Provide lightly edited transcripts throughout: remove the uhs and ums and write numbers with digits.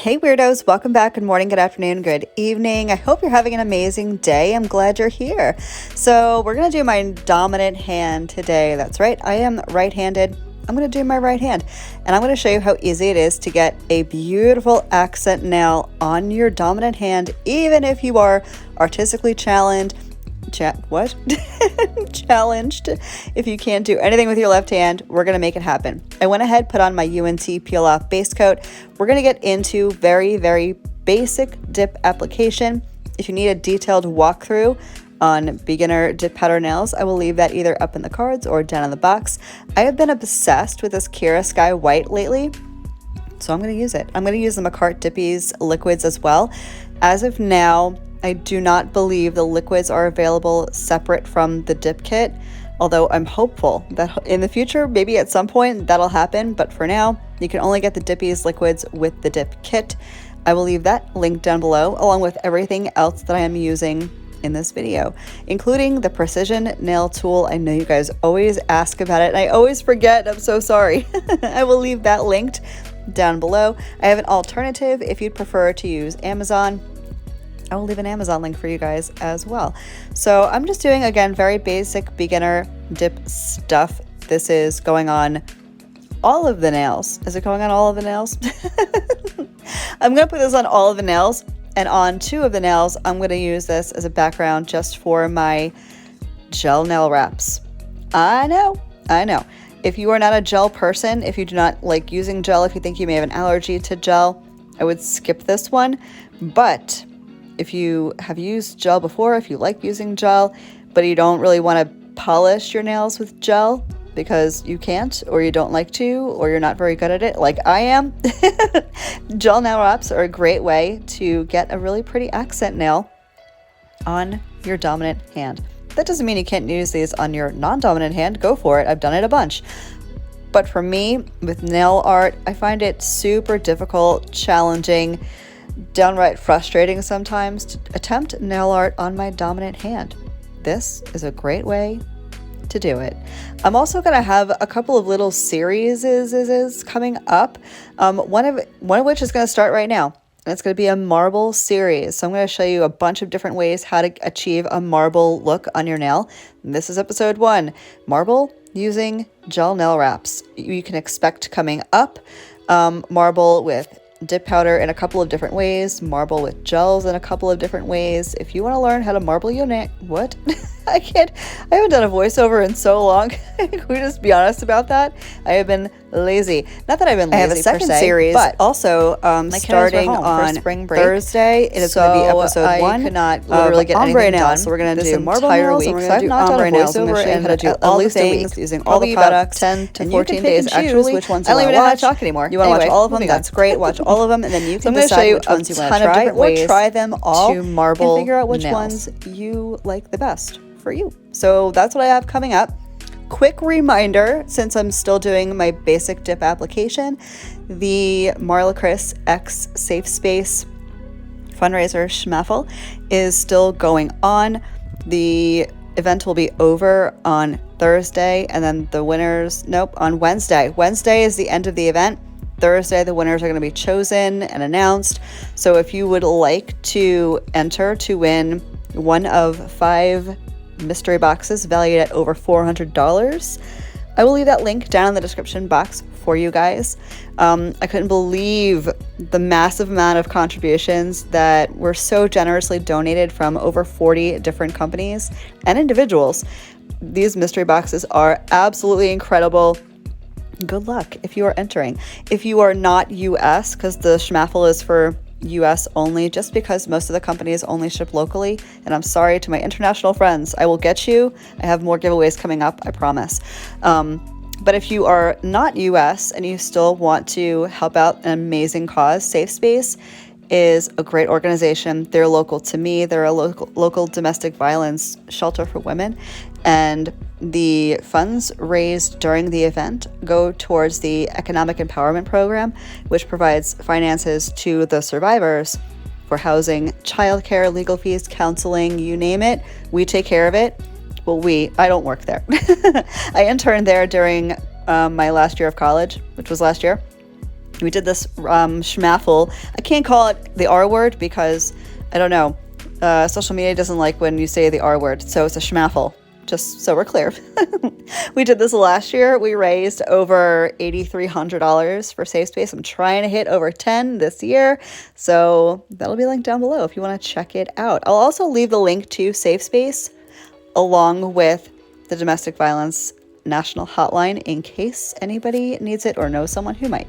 Hey weirdos, welcome back. Good morning, good afternoon, good evening. I hope you're having an amazing day. I'm glad you're here. So we're going to do my dominant hand today. That's right, I am right-handed. I'm going to do my right hand and I'm going to show you how easy it is to get a beautiful accent nail on your dominant hand, even if you are artistically challenged. Challenged. If you can't do anything with your left hand, we're going to make it happen. I went ahead, put on my UNC peel off base coat. We're going to get into very, very basic dip application. If you need a detailed walkthrough on beginner dip powder nails, I will leave that either up in the cards or down in the box. I have been obsessed with this serousky white lately, so I'm going to use it. I'm going to use the McCart Dippies liquids as well. As of now, I do not believe the liquids are available separate from the dip kit, although I'm hopeful that in the future, maybe at some point, that'll happen. But for now, you can only get the Dippies liquids with the dip kit. I will leave that link down below, along with everything else that I am using in this video, including the precision nail tool. I know you guys always ask about it, and I always forget. I'm so sorry. I will leave that linked down below. I have an alternative if you'd prefer to use Amazon. I will leave an Amazon link for you guys as well. So I'm just doing, again, very basic beginner dip stuff. This is going on all of the nails. Is it going on all of the nails? I'm going to put this on all of the nails, and on two of the nails, I'm going to use this as a background just for my gel nail wraps. I know. If you are not a gel person, if you do not like using gel, if you think you may have an allergy to gel, I would skip this one. But if you have used gel before, if you like using gel, but you don't really want to polish your nails with gel because you can't, or you don't like to, or you're not very good at it, like I am, gel nail wraps are a great way to get a really pretty accent nail on your dominant hand. That doesn't mean you can't use these on your non-dominant hand. Go for it. I've done it a bunch. But for me, with nail art, I find it super difficult, challenging, downright frustrating sometimes to attempt nail art on my dominant hand. This is a great way to do it. I'm also going to have a couple of little series coming up, one of which is going to start right now, and it's going to be a marble series. So I'm going to show you a bunch of different ways how to achieve a marble look on your nail. And this is episode 1, marble using gel nail wraps. You can expect coming up marble with dip powder in a couple of different ways, marble with gels in a couple of different ways. If you want to learn how to marble your nail, what? I haven't done a voiceover in so long. Can we just be honest about that? I have been lazy. Not that I've been lazy. I have a second series, but also starting on spring break. Thursday, it is going to be episode 1. I could not literally get anything done. So we're going to do marble nails, and we're going to do ombre nails. I'm going to show you how to do all the things using all the products. 10 to 14 days actually. Which ones you want to watch. I don't even know how to talk anymore. You want to watch all of them? That's great. Watch all of them, and then you can decide which ones you want to try, or try them all to marble and figure out which ones you like the best for you. So that's what I have coming up. Quick reminder, since I'm still doing my basic dip application, the Marlakris X Safe Space fundraiser Schmaffle is still going on. The event will be over on Thursday, and then the winners, on Wednesday. Wednesday is the end of the event. Thursday, the winners are going to be chosen and announced. So if you would like to enter to win one of 5 mystery boxes valued at over $400, I will leave that link down in the description box for you guys. I couldn't believe the massive amount of contributions that were so generously donated from over 40 different companies and individuals. These mystery boxes are absolutely incredible. Good luck if you are entering. If you are not US, because the Schmaffle is for US only, just because most of the companies only ship locally, and I'm sorry to my international friends. I will get you. I have more giveaways coming up, I promise. But if you are not US and you still want to help out an amazing cause, Safe Space is a great organization. They're local to me. They're a local domestic violence shelter for women, and the funds raised during the event go towards the Economic Empowerment Program, which provides finances to the survivors for housing, childcare, legal fees, counseling, you name it. We take care of it. Well, I don't work there. I interned there during my last year of college, which was last year. We did this Schmaffle. I can't call it the R word because, I don't know, social media doesn't like when you say the R word, so it's a Schmaffle, just so we're clear. We did this last year. We raised over $8,300 for Safe Space. I'm trying to hit over 10 this year, so that'll be linked down below if you want to check it out. I'll also leave the link to Safe Space along with the Domestic Violence National Hotline in case anybody needs it or knows someone who might.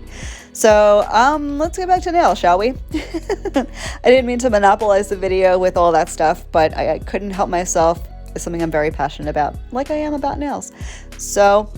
So let's get back to nails, shall we? I didn't mean to monopolize the video with all that stuff, but I couldn't help myself. It's something I'm very passionate about, like I am about nails. So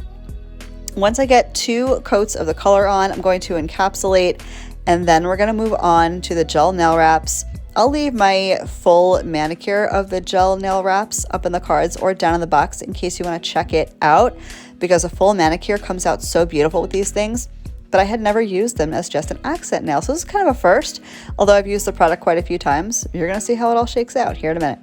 once I get 2 coats of the color on, I'm going to encapsulate, and then we're going to move on to the gel nail wraps. I'll leave my full manicure of the gel nail wraps up in the cards or down in the box in case you want to check it out, because a full manicure comes out so beautiful with these things, but I had never used them as just an accent nail. So this is kind of a first, although I've used the product quite a few times. You're going to see how it all shakes out here in a minute.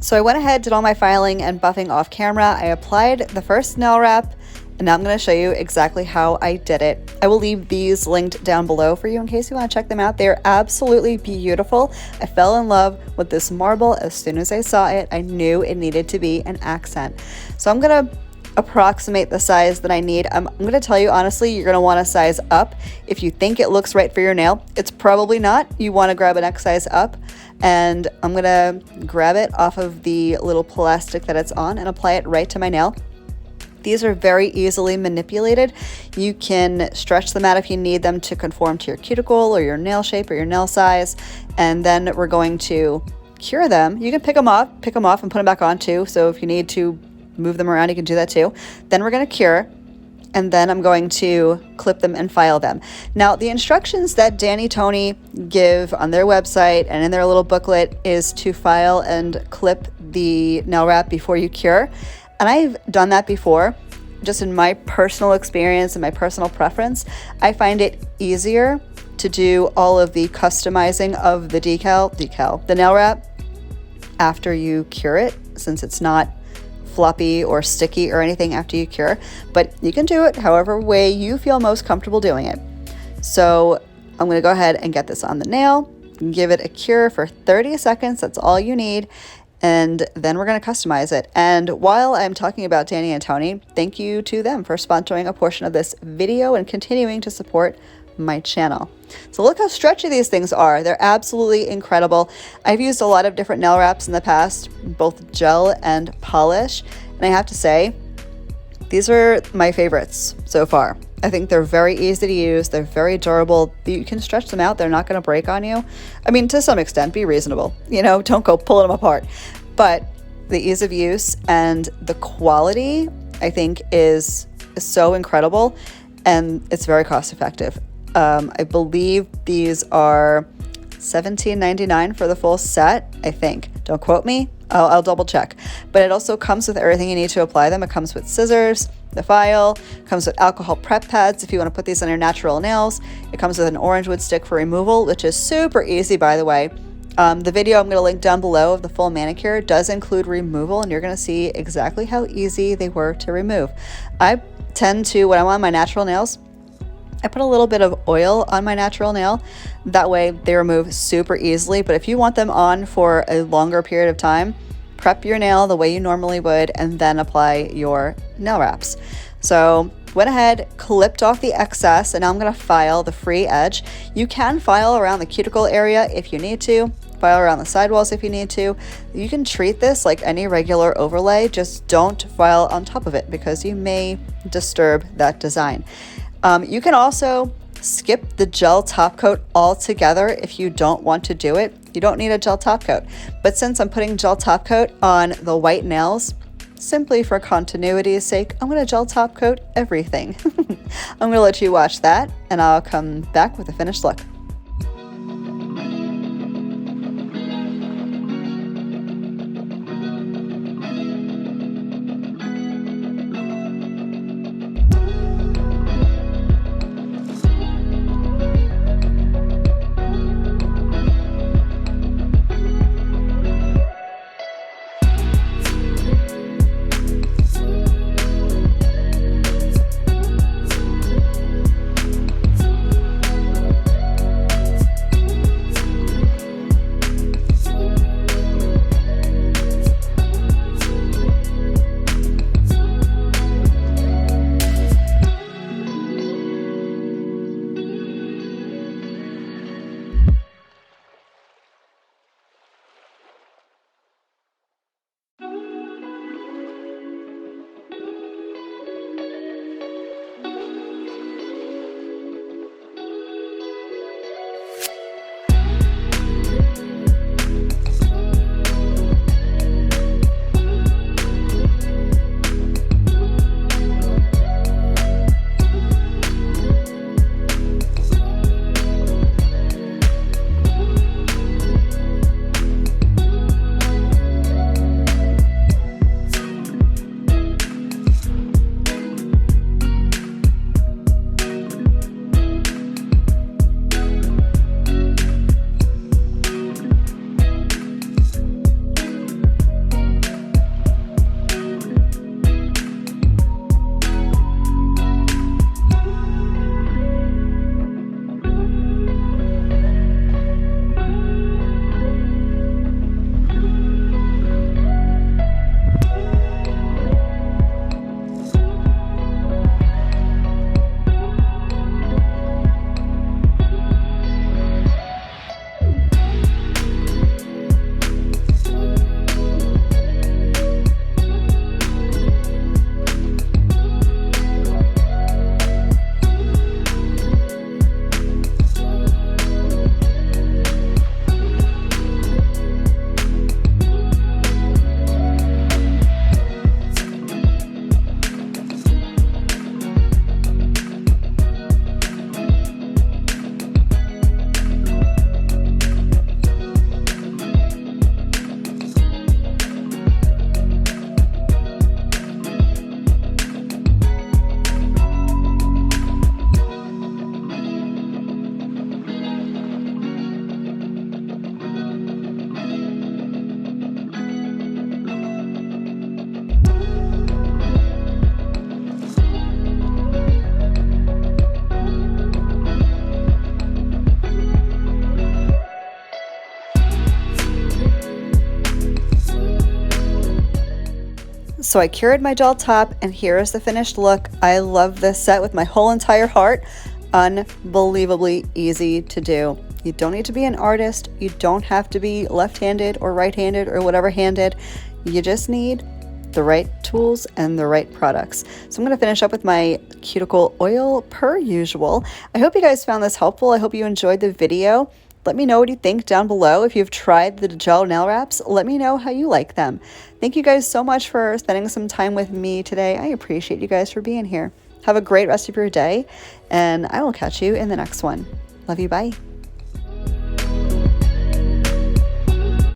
So I went ahead, did all my filing and buffing off camera. I applied the first nail wrap, and now I'm going to show you exactly how I did it. I will leave these linked down below for you in case you want to check them out. They're absolutely beautiful. I fell in love with this marble as soon as I saw it. I knew it needed to be an accent. So I'm going to approximate the size that I need. I'm going to tell you honestly, you're going to want to size up if you think it looks right for your nail. It's probably not. You want to grab a next size up, and I'm going to grab it off of the little plastic that it's on and apply it right to my nail. These are very easily manipulated. You can stretch them out if you need them to conform to your cuticle or your nail shape or your nail size, and then we're going to cure them. You can pick them off and put them back on too, so if you need to move them around, you can do that too. Then we're going to cure, and then I'm going to clip them and file them. Now, the instructions that Danny Tony give on their website and in their little booklet is to file and clip the nail wrap before you cure. And I've done that before. Just in my personal experience and my personal preference, I find it easier to do all of the customizing of the the nail wrap after you cure it, since it's not floppy or sticky or anything after you cure, but you can do it however way you feel most comfortable doing it. So I'm going to go ahead and get this on the nail and give it a cure for 30 seconds. That's all you need. And then we're going to customize it. And while I'm talking about Danny and Tony, thank you to them for sponsoring a portion of this video and continuing to support my channel. So look how stretchy these things are. They're absolutely incredible. I've used a lot of different nail wraps in the past, both gel and polish. And I have to say, these are my favorites so far. I think they're very easy to use. They're very durable. You can stretch them out. They're not going to break on you. I mean, to some extent, be reasonable. Don't go pulling them apart. But the ease of use and the quality, I think, is so incredible. And it's very cost effective. I believe these are $17.99 for the full set, I think. Don't quote me. I'll double check. But it also comes with everything you need to apply them. It comes with scissors, the file, comes with alcohol prep pads if you want to put these on your natural nails. It comes with an orange wood stick for removal, which is super easy, by the way. The video I'm going to link down below of the full manicure does include removal, and you're going to see exactly how easy they were to remove. I tend to, when I'm on my natural nails, I put a little bit of oil on my natural nail. That way they remove super easily. But if you want them on for a longer period of time, prep your nail the way you normally would and then apply your nail wraps. So went ahead, clipped off the excess, and now I'm going to file the free edge. You can file around the cuticle area if you need to, file around the sidewalls if you need to. You can treat this like any regular overlay, just don't file on top of it because you may disturb that design. You can also skip the gel top coat altogether if you don't want to do it. You don't need a gel top coat. But since I'm putting gel top coat on the white nails, simply for continuity's sake, I'm going to gel top coat everything. I'm going to let you watch that, and I'll come back with a finished look. So I cured my gel top, and here is the finished look. I love this set with my whole entire heart. Unbelievably easy to do. You don't need to be an artist. You don't have to be left-handed or right-handed or whatever handed. You just need the right tools and the right products. So I'm going to finish up with my cuticle oil per usual. I hope you guys found this helpful. I hope you enjoyed the video. Let me know what you think down below. If you've tried the gel nail wraps, let me know how you like them. Thank you guys so much for spending some time with me today. I appreciate you guys for being here. Have a great rest of your day, and I will catch you in the next one. Love you, bye.